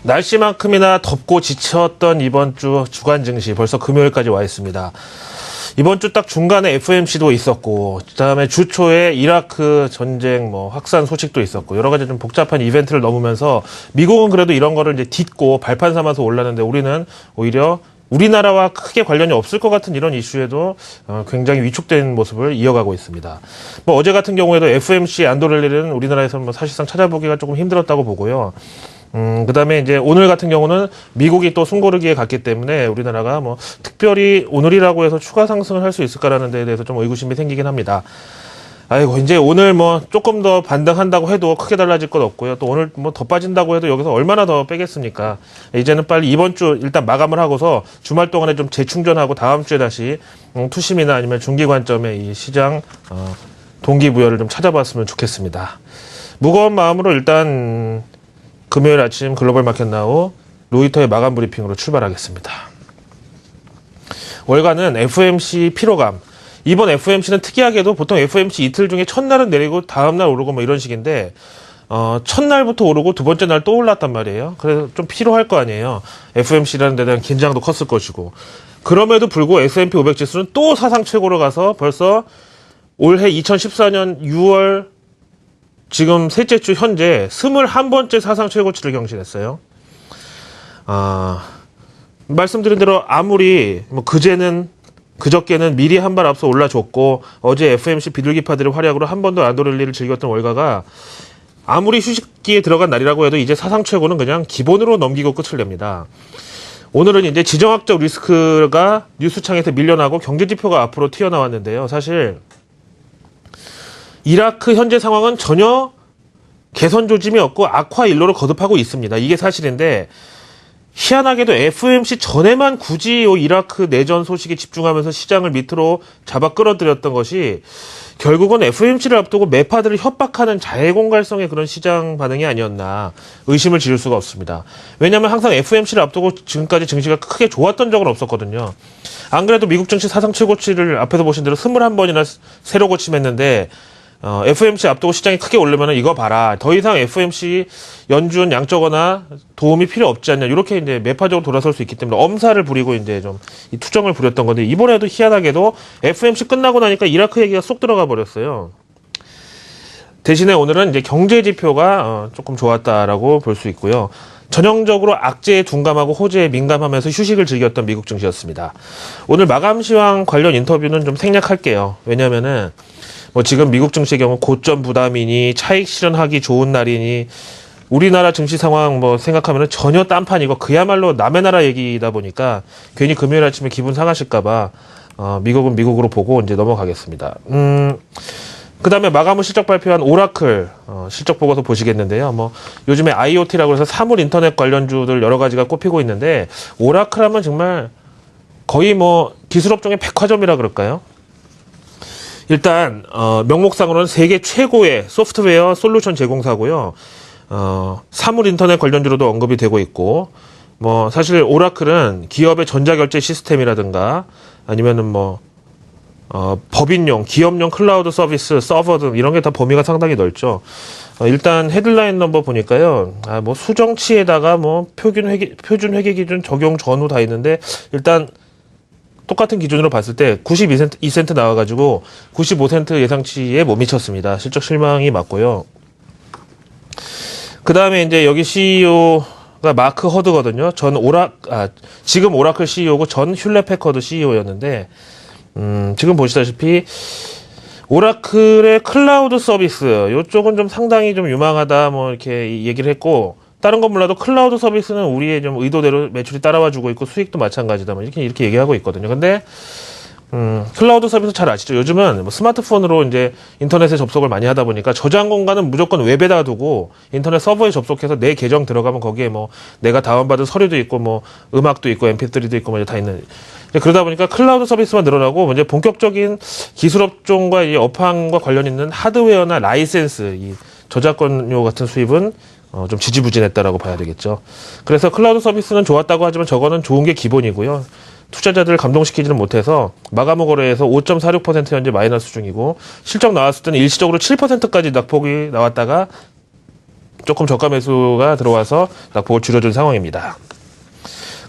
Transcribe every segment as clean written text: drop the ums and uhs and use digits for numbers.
날씨만큼이나 덥고 지쳤던 이번 주 주간 증시 벌써 금요일까지 와 있습니다. 이번 주 딱 중간에 FOMC도 있었고, 그다음에 주 초에 이라크 전쟁 확산 소식도 있었고, 여러 가지 좀 복잡한 이벤트를 넘으면서 미국은 그래도 이런 거를 이제 딛고 발판 삼아서 올랐는데 우리는 오히려 우리나라와 크게 관련이 없을 것 같은 이런 이슈에도 굉장히 위축된 모습을 이어가고 있습니다. 어제 같은 경우에도 FOMC 안도렐리는 우리나라에서 사실상 찾아보기가 조금 힘들었다고 보고요. 그 다음에 이제 오늘 같은 경우는 미국이 또 숨고르기에 갔기 때문에 우리나라가 특별히 오늘이라고 해서 추가 상승을 할 수 있을까라는 데에 대해서 좀 의구심이 생기긴 합니다. 아이고, 이제 오늘 조금 더 반등한다고 해도 크게 달라질 것 없고요. 또 오늘 더 빠진다고 해도 여기서 얼마나 더 빼겠습니까? 이제는 빨리 이번 주 일단 마감을 하고서 주말 동안에 좀 재충전하고 다음 주에 다시 투심이나 아니면 중기 관점의 이 시장, 동기부여를 좀 찾아봤으면 좋겠습니다. 무거운 마음으로 일단 금요일 아침 글로벌 마켓 나우 로이터의 마감 브리핑으로 출발하겠습니다. 월간은 FOMC 피로감. 이번 FOMC는 특이하게도 보통 FOMC 이틀 중에 첫날은 내리고 다음날 오르고 이런 식인데, 첫날부터 오르고 두 번째 날 또 올랐단 말이에요. 그래서 좀 피로할 거 아니에요. FOMC라는 데 대한 긴장도 컸을 것이고. 그럼에도 불구하고 S&P 500 지수는 또 사상 최고로 가서 벌써 올해 2014년 6월 지금 셋째 주 현재 21번째 사상 최고치를 경신했어요. 말씀드린 대로 아무리 그저께는 미리 한 발 앞서 올라줬고 어제 FOMC 비둘기파들의 활약으로 한 번도 안도렐리를 즐겼던 월가가 아무리 휴식기에 들어간 날이라고 해도 이제 사상 최고는 그냥 기본으로 넘기고 끝을 냅니다. 오늘은 이제 지정학적 리스크가 뉴스창에서 밀려나고 경제지표가 앞으로 튀어나왔는데요. 사실 이라크 현재 상황은 전혀 개선 조짐이 없고 악화 일로로 거듭하고 있습니다. 이게 사실인데 희한하게도 FOMC 전에만 굳이 이라크 내전 소식에 집중하면서 시장을 밑으로 잡아 끌어들였던 것이 결국은 FOMC를 앞두고 매파들을 협박하는 자해공갈성의 그런 시장 반응이 아니었나 의심을 지을 수가 없습니다. 왜냐하면 항상 FOMC를 앞두고 지금까지 증시가 크게 좋았던 적은 없었거든요. 안 그래도 미국 증시 사상 최고치를 앞에서 보신 대로 21번이나 새로 고침했는데 FOMC 앞두고 시장이 크게 오르면은 이거 봐라. 더 이상 FOMC 연준 양적거나 도움이 필요 없지 않냐. 이렇게 이제 매파적으로 돌아설 수 있기 때문에 엄살을 부리고 이제 좀 이 투정을 부렸던 건데 이번에도 희한하게도 FOMC 끝나고 나니까 이라크 얘기가 쏙 들어가 버렸어요. 대신에 오늘은 이제 경제 지표가 조금 좋았다라고 볼 수 있고요. 전형적으로 악재에 둔감하고 호재에 민감하면서 휴식을 즐겼던 미국 증시였습니다. 오늘 마감 시황 관련 인터뷰는 좀 생략할게요. 왜냐면은 지금 미국 증시의 경우 고점 부담이니 차익 실현하기 좋은 날이니 우리나라 증시 상황 생각하면은 전혀 딴판이고 그야말로 남의 나라 얘기다 보니까 괜히 금요일 아침에 기분 상하실까봐 미국은 미국으로 보고 이제 넘어가겠습니다. 그 다음에 마감 후 실적 발표한 오라클 실적 보고서 보시겠는데요. 요즘에 IoT라고 해서 사물 인터넷 관련주들 여러 가지가 꼽히고 있는데 오라클 하면 정말 거의 기술업종의 백화점이라 그럴까요? 일단 명목상으로는 세계 최고의 소프트웨어 솔루션 제공사고요. 사물 인터넷 관련주로도 언급이 되고 있고 사실 오라클은 기업의 전자결제 시스템이라든가 아니면은 법인용, 기업용 클라우드 서비스, 서버 등 이런 게 다 범위가 상당히 넓죠. 일단 헤드라인 넘버 보니까요. 수정치에다가 표준 회계 기준 적용 전후 다 있는데 일단 똑같은 기준으로 봤을 때 92센트 나와가지고 95센트 예상치에 못 미쳤습니다. 실적 실망이 맞고요. 그 다음에 이제 여기 CEO가 마크 허드거든요. 지금 오라클 CEO고 전 휴렛패커드 CEO였는데, 지금 보시다시피 오라클의 클라우드 서비스, 요쪽은 좀 상당히 좀 유망하다, 이렇게 얘기를 했고, 다른 건 몰라도 클라우드 서비스는 우리의 좀 의도대로 매출이 따라와주고 있고 수익도 마찬가지다. 이렇게 얘기하고 있거든요. 근데, 클라우드 서비스 잘 아시죠? 요즘은 스마트폰으로 이제 인터넷에 접속을 많이 하다 보니까 저장 공간은 무조건 웹에다 두고 인터넷 서버에 접속해서 내 계정 들어가면 거기에 내가 다운받은 서류도 있고 음악도 있고 mp3도 있고 다 있는. 그러다 보니까 클라우드 서비스만 늘어나고 이제 본격적인 기술업종과 이 업황과 관련 있는 하드웨어나 라이센스, 이 저작권료 같은 수입은 좀 지지부진했다라고 봐야 되겠죠. 그래서 클라우드 서비스는 좋았다고 하지만 저거는 좋은 게 기본이고요. 투자자들을 감동시키지는 못해서 마감 후 거래에서 5.46% 현재 마이너스 중이고 실적 나왔을 때는 일시적으로 7%까지 낙폭이 나왔다가 조금 저가 매수가 들어와서 낙폭을 줄여준 상황입니다.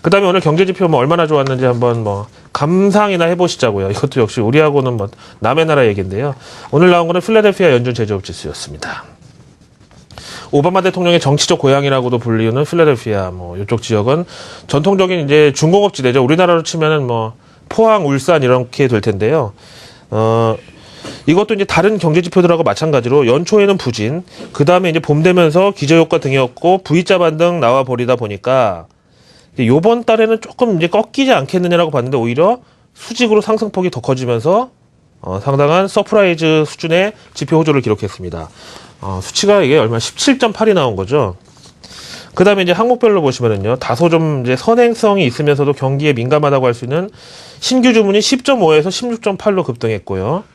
그 다음에 오늘 경제지표 뭐 얼마나 좋았는지 한번 뭐 감상이나 해보시자고요. 이것도 역시 우리하고는 뭐 남의 나라 얘기인데요. 오늘 나온 거는 필라델피아 연준 제조업 지수였습니다. 오바마 대통령의 정치적 고향이라고도 불리우는 필라델피아 뭐 이쪽 지역은 전통적인 이제 중공업 지대죠. 우리나라로 치면은 뭐 포항, 울산 이렇게 될 텐데요. 이것도 이제 다른 경제 지표들하고 마찬가지로 연초에는 부진, 그 다음에 이제 봄 되면서 기저효과 등이었고 V자 반등 나와 버리다 보니까 요번 달에는 조금 이제 꺾이지 않겠느냐라고 봤는데 오히려 수직으로 상승폭이 더 커지면서 상당한 서프라이즈 수준의 지표 호조를 기록했습니다. 수치가 이게 얼마 17.8이 나온 거죠. 그 다음에 이제 항목별로 보시면은요, 다소 좀 이제 선행성이 있으면서도 경기에 민감하다고 할 수 있는 신규 주문이 10.5에서 16.8로 급등했고요.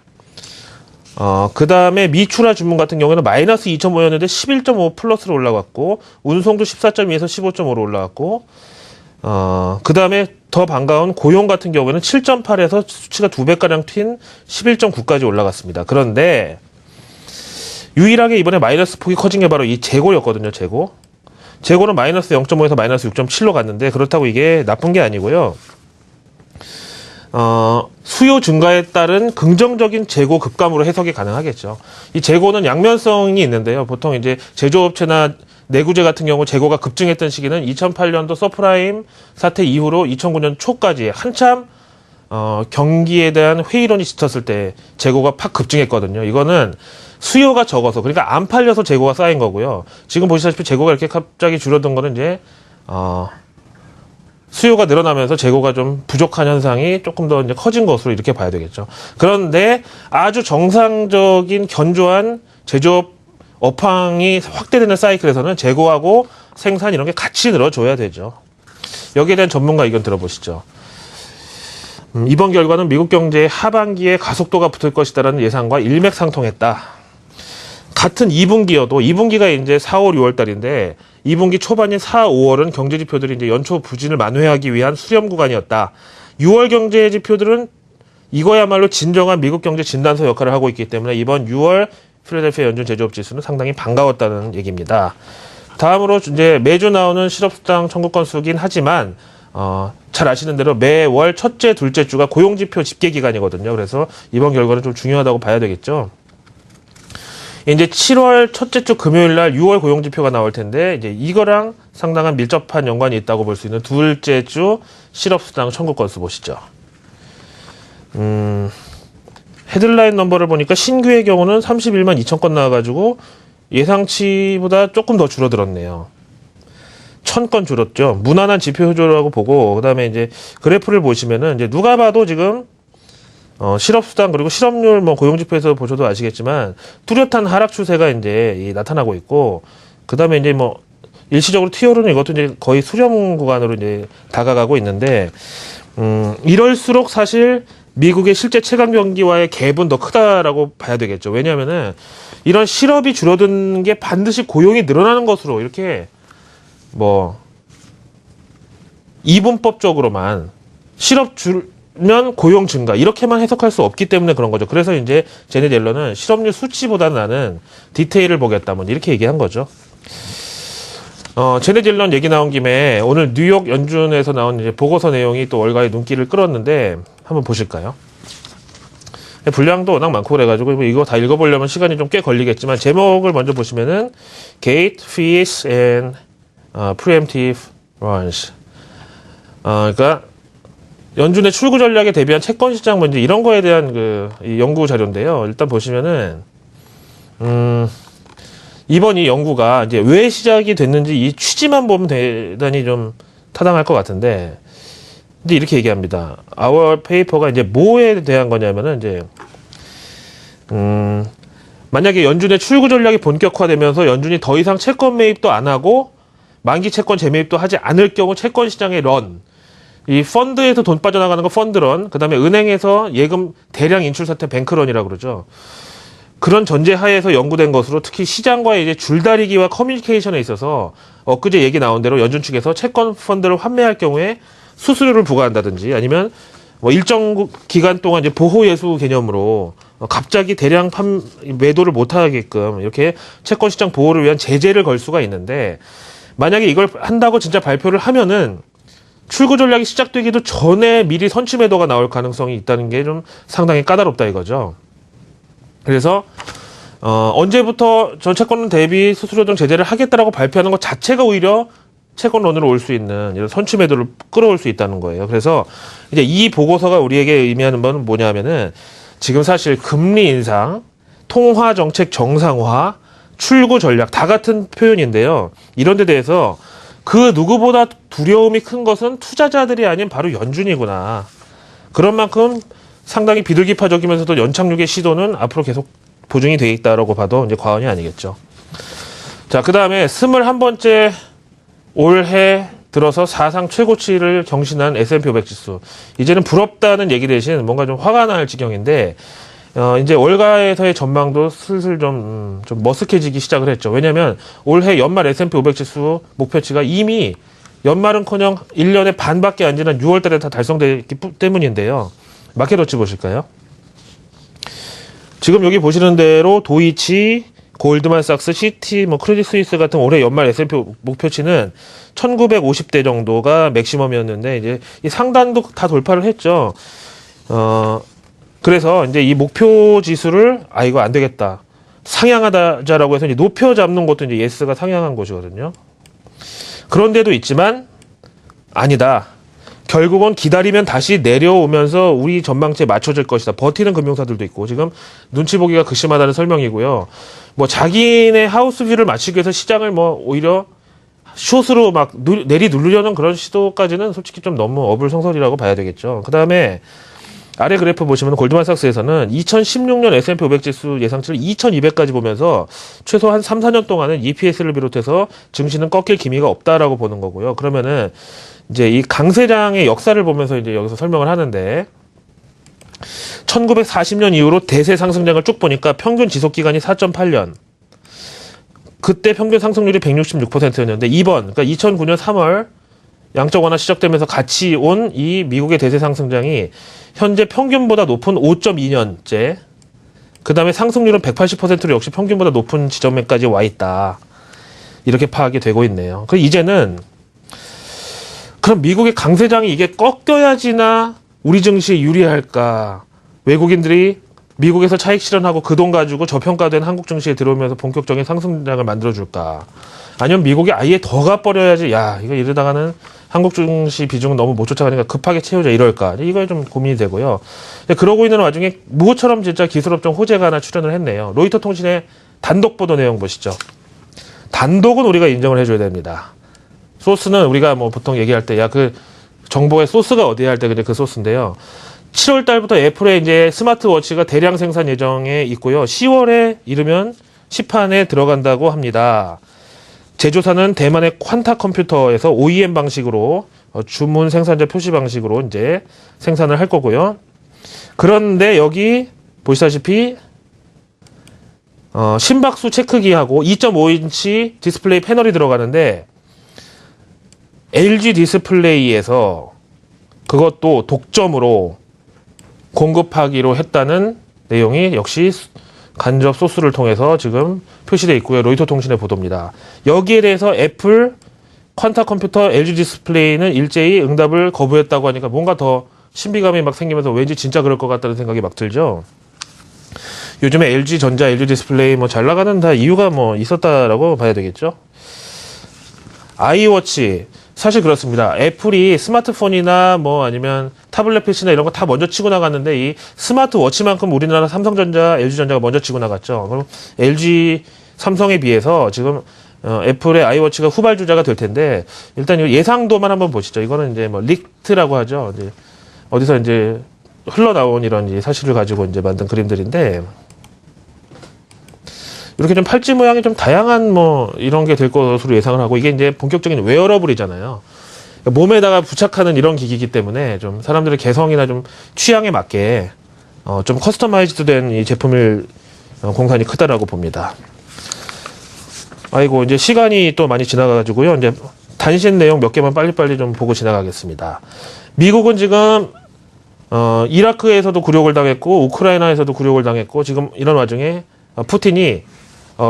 그 다음에 미출하 주문 같은 경우에는 마이너스 2.5였는데 11.5 플러스로 올라갔고, 운송도 14.2에서 15.5로 올라갔고, 그 다음에 더 반가운 고용 같은 경우에는 7.8에서 수치가 2배가량 튄 11.9까지 올라갔습니다. 그런데, 유일하게 이번에 마이너스 폭이 커진 게 바로 이 재고였거든요, 재고. 재고는 마이너스 0.5에서 마이너스 6.7로 갔는데, 그렇다고 이게 나쁜 게 아니고요. 수요 증가에 따른 긍정적인 재고 급감으로 해석이 가능하겠죠. 이 재고는 양면성이 있는데요. 보통 이제 제조업체나 내구재 같은 경우 재고가 급증했던 시기는 2008년도 서프라임 사태 이후로 2009년 초까지 한참 경기에 대한 회의론이 짙었을 때 재고가 팍 급증했거든요. 이거는 수요가 적어서, 그러니까 안 팔려서 재고가 쌓인 거고요. 지금 보시다시피 재고가 이렇게 갑자기 줄어든 거는 이제 수요가 늘어나면서 재고가 좀 부족한 현상이 조금 더 이제 커진 것으로 이렇게 봐야 되겠죠. 그런데 아주 정상적인 견조한 제조업 업황이 확대되는 사이클에서는 재고하고 생산 이런 게 같이 늘어줘야 되죠. 여기에 대한 전문가 의견 들어보시죠. 이번 결과는 미국 경제의 하반기에 가속도가 붙을 것이다라는 예상과 일맥상통했다. 같은 2분기여도 2분기가 이제 4월, 6월 달인데 2분기 초반인 4, 5월은 경제 지표들이 이제 연초 부진을 만회하기 위한 수렴 구간이었다. 6월 경제 지표들은 이거야말로 진정한 미국 경제 진단서 역할을 하고 있기 때문에 이번 6월 필라델피아 연준 제조업 지수는 상당히 반가웠다는 얘기입니다. 다음으로 이제 매주 나오는 실업수당 청구 건수긴 하지만 잘 아시는 대로 매월 첫째, 둘째 주가 고용지표 집계 기간이거든요. 그래서 이번 결과는 좀 중요하다고 봐야 되겠죠. 이제 7월 첫째 주 금요일 날 6월 고용지표가 나올 텐데, 이제 이거랑 상당한 밀접한 연관이 있다고 볼 수 있는 둘째 주 실업수당 청구 건수 보시죠. 헤드라인 넘버를 보니까 신규의 경우는 31만 2천 건 나와가지고 예상치보다 조금 더 줄어들었네요. 1000건 줄었죠. 무난한 지표 효조라고 보고, 그 다음에 이제 그래프를 보시면은 이제 누가 봐도 지금 실업수당 그리고 실업률 뭐 고용지표에서 보셔도 아시겠지만 뚜렷한 하락 추세가 이제 나타나고 있고, 그 다음에 이제 뭐 일시적으로 튀어오르는 이것도 이제 거의 수렴 구간으로 이제 다가가고 있는데, 이럴수록 사실 미국의 실제 체감 경기와의 갭은 더 크다라고 봐야 되겠죠. 왜냐하면은 이런 실업이 줄어드는 게 반드시 고용이 늘어나는 것으로 이렇게 뭐 이분법적으로만 실업 줄면 고용 증가 이렇게만 해석할 수 없기 때문에 그런 거죠. 그래서 이제 제넷 옐런은 실업률 수치보다는 나는 디테일을 보겠다 뭐 이렇게 얘기한 거죠. 제넷 옐런 얘기 나온 김에 오늘 뉴욕 연준에서 나온 이제 보고서 내용이 또 월가의 눈길을 끌었는데 한번 보실까요? 분량도 워낙 많고 그래가지고 이거 다 읽어보려면 시간이 좀 꽤 걸리겠지만 제목을 먼저 보시면은 Gate, Fees and Preemptive Runs. 그러니까 연준의 출구 전략에 대비한 채권 시장 문제 이런 거에 대한 이 연구 자료인데요. 일단 보시면은 이번 이 연구가 이제 왜 시작이 됐는지 이 취지만 보면 대단히 좀 타당할 것 같은데, 근데 이렇게 얘기합니다. Our paper가 이제 뭐에 대한 거냐면은 이제 만약에 연준의 출구 전략이 본격화되면서 연준이 더 이상 채권 매입도 안 하고 만기 채권 재매입도 하지 않을 경우 채권 시장의 런, 이 펀드에서 돈 빠져나가는 거 펀드런, 그 다음에 은행에서 예금 대량 인출 사태 뱅크런이라고 그러죠. 그런 전제 하에서 연구된 것으로 특히 시장과의 이제 줄다리기와 커뮤니케이션에 있어서 엊그제 얘기 나온 대로 연준 측에서 채권 펀드를 환매할 경우에 수수료를 부과한다든지 아니면 뭐 일정 기간 동안 이제 보호 예수 개념으로 갑자기 대량 매도를 못 하게끔 이렇게 채권 시장 보호를 위한 제재를 걸 수가 있는데, 만약에 이걸 한다고 진짜 발표를 하면은 출구 전략이 시작되기도 전에 미리 선취 매도가 나올 가능성이 있다는 게 좀 상당히 까다롭다 이거죠. 그래서 언제부터 전 채권론 대비 수수료 등 제재를 하겠다라고 발표하는 것 자체가 오히려 채권론으로 올 수 있는 이런 선취 매도를 끌어올 수 있다는 거예요. 그래서 이제 이 보고서가 우리에게 의미하는 바는 뭐냐면은, 지금 사실 금리 인상, 통화 정책 정상화, 출구 전략 다 같은 표현인데요. 이런 데 대해서 그 누구보다 두려움이 큰 것은 투자자들이 아닌 바로 연준이구나. 그런 만큼 상당히 비둘기파적이면서도 연착륙의 시도는 앞으로 계속 보증이 되어 있다라고 봐도 이제 과언이 아니겠죠. 자, 그 다음에 21번째 올해 들어서 사상 최고치를 경신한 S&P 500 지수. 이제는 부럽다는 얘기 대신 뭔가 좀 화가 날 지경인데, 이제 월가에서의 전망도 슬슬 좀 머쓱해지기 시작을 했죠. 왜냐면 올해 연말 S&P 500 지수 목표치가 이미 연말은커녕 1년에 반밖에 안 지난 6월 달에 다 달성되기 때문인데요. 마켓워치 보실까요? 지금 여기 보시는 대로 도이치, 골드만삭스, 시티, 크레딧 스위스 같은 올해 연말 S&P 목표치는 1950대 정도가 맥시멈이었는데, 이제 이 상단도 다 돌파를 했죠. 그래서 이제 이 목표 지수를 이거 안 되겠다, 상향하자라고 해서 이제 높여 잡는 것도 이제 예스가 상향한 것이거든요. 그런데도 있지만 아니다. 결국은 기다리면 다시 내려오면서 우리 전망치에 맞춰질 것이다. 버티는 금융사들도 있고, 지금 눈치 보기가 극심하다는 설명이고요. 자기네 하우스뷰를 맞추기 위해서 시장을 오히려 숏으로 막 내리 누르려는 그런 시도까지는 솔직히 좀 너무 어불성설이라고 봐야 되겠죠. 그 다음에 아래 그래프 보시면 골드만삭스에서는 2016년 S&P 500 지수 예상치를 2200까지 보면서 최소 한 3, 4년 동안은 EPS를 비롯해서 증시는 꺾일 기미가 없다라고 보는 거고요. 그러면은 이제 이 강세장의 역사를 보면서 이제 여기서 설명을 하는데, 1940년 이후로 대세 상승장을 쭉 보니까 평균 지속 기간이 4.8년. 그때 평균 상승률이 166%였는데 이번, 그러니까 2009년 3월 양적 완화 시작되면서 같이 온 이 미국의 대세 상승장이 현재 평균보다 높은 5.2년째. 그 다음에 상승률은 180%로 역시 평균보다 높은 지점에까지 와 있다. 이렇게 파악이 되고 있네요. 그럼 이제는 그럼 미국의 강세장이 이게 꺾여야지나 우리 증시에 유리할까? 외국인들이 미국에서 차익 실현하고 그 돈 가지고 저평가된 한국 증시에 들어오면서 본격적인 상승장을 만들어줄까? 아니면 미국이 아예 더 가버려야지, 야, 이거 이러다가는 한국 증시 비중은 너무 못 쫓아가니까 급하게 채우자 이럴까? 이거 좀 고민이 되고요. 그러고 있는 와중에 무엇처럼 진짜 기술업종 호재가 하나 출연을 했네요. 로이터 통신의 단독 보도 내용 보시죠. 단독은 우리가 인정을 해줘야 됩니다. 소스는 우리가 보통 얘기할 때, 그 정보의 소스가 어디야 할 때 그 소스인데요. 7월 달부터 애플의 이제 스마트워치가 대량 생산 예정에 있고요. 10월에 이르면 시판에 들어간다고 합니다. 제조사는 대만의 퀀타 컴퓨터에서 OEM 방식으로 주문 생산자 표시 방식으로 이제 생산을 할 거고요. 그런데 여기 보시다시피 심박수 체크기하고 2.5인치 디스플레이 패널이 들어가는데, LG 디스플레이에서 그것도 독점으로 공급하기로 했다는 내용이 역시 간접 소스를 통해서 지금 표시되어 있고요. 로이터 통신의 보도입니다. 여기에 대해서 애플, 퀀타 컴퓨터, LG 디스플레이는 일제히 응답을 거부했다고 하니까 뭔가 더 신비감이 막 생기면서 왠지 진짜 그럴 것 같다는 생각이 막 들죠. 요즘에 LG 전자, LG 디스플레이 잘 나가는 다 이유가 있었다라고 봐야 되겠죠. 아이워치. 사실 그렇습니다. 애플이 스마트폰이나 아니면 타블렛 PC나 이런 거 다 먼저 치고 나갔는데, 이 스마트워치만큼 우리나라 삼성전자, LG전자가 먼저 치고 나갔죠. 그럼 LG, 삼성에 비해서 지금 애플의 아이워치가 후발주자가 될 텐데, 일단 예상도만 한번 보시죠. 이거는 이제 릭트라고 하죠. 이제 어디서 이제 흘러나온 이런 사실을 가지고 이제 만든 그림들인데, 이렇게 좀 팔찌 모양이 좀 다양한 이런 게 될 것으로 예상을 하고, 이게 이제 본격적인 웨어러블이잖아요. 그러니까 몸에다가 부착하는 이런 기기이기 때문에 좀 사람들의 개성이나 좀 취향에 맞게 좀 커스터마이즈드 된 이 제품일 공산이 크다라고 봅니다. 아이고, 이제 시간이 또 많이 지나가가지고요. 이제 단신 내용 몇 개만 빨리빨리 좀 보고 지나가겠습니다. 미국은 지금 이라크에서도 굴욕을 당했고 우크라이나에서도 굴욕을 당했고 지금 이런 와중에 푸틴이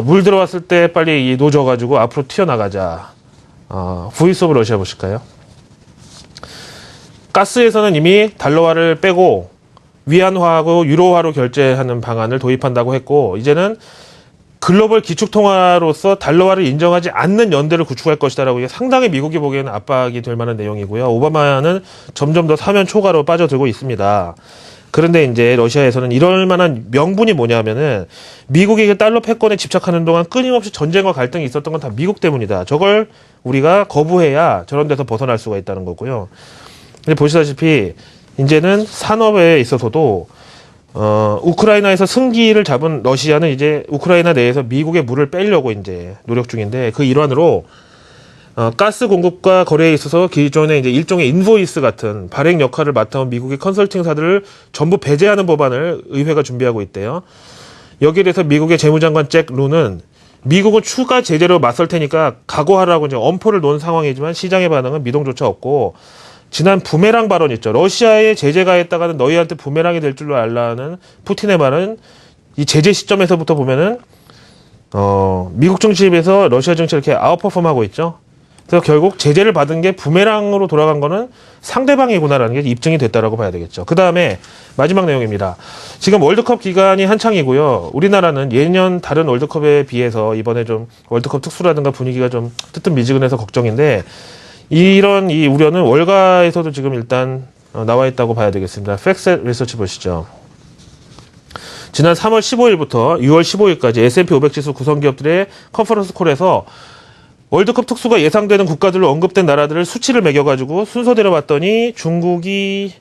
물 들어왔을 때 빨리 놓져가지고 앞으로 튀어나가자. 보이스 오브 러시아 보실까요? 가스에서는 이미 달러화를 빼고 위안화하고 유로화로 결제하는 방안을 도입한다고 했고 이제는 글로벌 기축통화로서 달러화를 인정하지 않는 연대를 구축할 것이다라고 이게 상당히 미국이 보기에는 압박이 될 만한 내용이고요. 오바마는 점점 더 사면 초과로 빠져들고 있습니다. 그런데 이제 러시아에서는 이럴 만한 명분이 뭐냐면은 미국이 달러 패권에 집착하는 동안 끊임없이 전쟁과 갈등이 있었던 건 다 미국 때문이다. 저걸 우리가 거부해야 저런 데서 벗어날 수가 있다는 거고요. 근데 보시다시피 이제는 산업에 있어서도 우크라이나에서 승기를 잡은 러시아는 이제 우크라이나 내에서 미국의 물을 빼려고 이제 노력 중인데 그 일환으로 가스 공급과 거래에 있어서 기존에 이제 일종의 인보이스 같은 발행 역할을 맡아온 미국의 컨설팅사들을 전부 배제하는 법안을 의회가 준비하고 있대요. 여기에 대해서 미국의 재무장관 잭 루는 미국은 추가 제재로 맞설 테니까 각오하라고 이제 엄포를 놓은 상황이지만 시장의 반응은 미동조차 없고 지난 부메랑 발언 있죠. 러시아에 제재 가했다가는 너희한테 부메랑이 될 줄로 알라는 푸틴의 말은 이 제재 시점에서부터 보면은 미국 정치입에서 러시아 정치를 이렇게 아웃퍼폼하고 있죠. 그래서 결국 제재를 받은 게 부메랑으로 돌아간 거는 상대방이구나라는 게 입증이 됐다라고 봐야 되겠죠. 그 다음에 마지막 내용입니다. 지금 월드컵 기간이 한창이고요. 우리나라는 예년 다른 월드컵에 비해서 이번에 좀 월드컵 특수라든가 분위기가 좀 뜨뜻미지근해서 걱정인데 이런 이 우려는 월가에서도 지금 일단 나와 있다고 봐야 되겠습니다. 팩셋 리서치 보시죠. 지난 3월 15일부터 6월 15일까지 S&P 500 지수 구성기업들의 컨퍼런스 콜에서 월드컵 특수가 예상되는 국가들로 언급된 나라들을 수치를 매겨가지고 순서대로 봤더니 중국이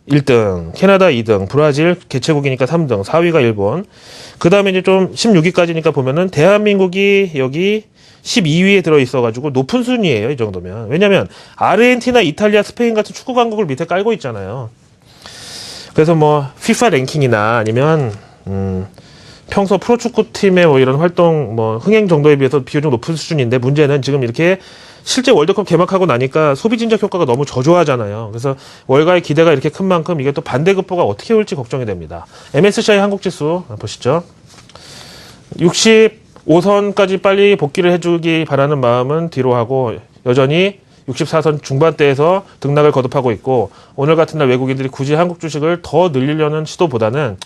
1등, 캐나다 2등, 브라질 개최국이니까 3등, 4위가 일본. 그 다음에 이제 좀 16위까지니까 보면은 대한민국이 여기 12위에 들어있어가지고 높은 순위예요, 이 정도면. 왜냐면 아르헨티나, 이탈리아, 스페인 같은 축구 강국을 밑에 깔고 있잖아요. 그래서 뭐 FIFA 랭킹이나 아니면 평소 프로축구팀의 뭐 이런 활동 뭐 흥행 정도에 비해서 비교적 높은 수준인데 문제는 지금 이렇게 실제 월드컵 개막하고 나니까 소비 진작 효과가 너무 저조하잖아요. 그래서 월가의 기대가 이렇게 큰 만큼 이게 또 반대급부가 어떻게 올지 걱정이 됩니다. MSCI 한국지수 보시죠. 65선까지 빨리 복귀를 해주기 바라는 마음은 뒤로 하고 여전히 64선 중반대에서 등락을 거듭하고 있고 오늘 같은 날 외국인들이 굳이 한국 주식을 더 늘리려는 시도보다는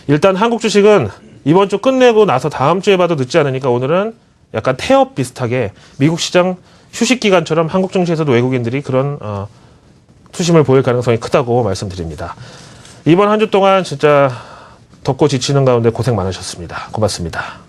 일단 한국 주식은 이번 주 끝내고 나서 다음 주에 봐도 늦지 않으니까 오늘은 약간 태업 비슷하게 미국 시장 휴식 기간처럼 한국 증시에서도 외국인들이 그런 투심을 보일 가능성이 크다고 말씀드립니다. 이번 한 주 동안 진짜 덥고 지치는 가운데 고생 많으셨습니다. 고맙습니다.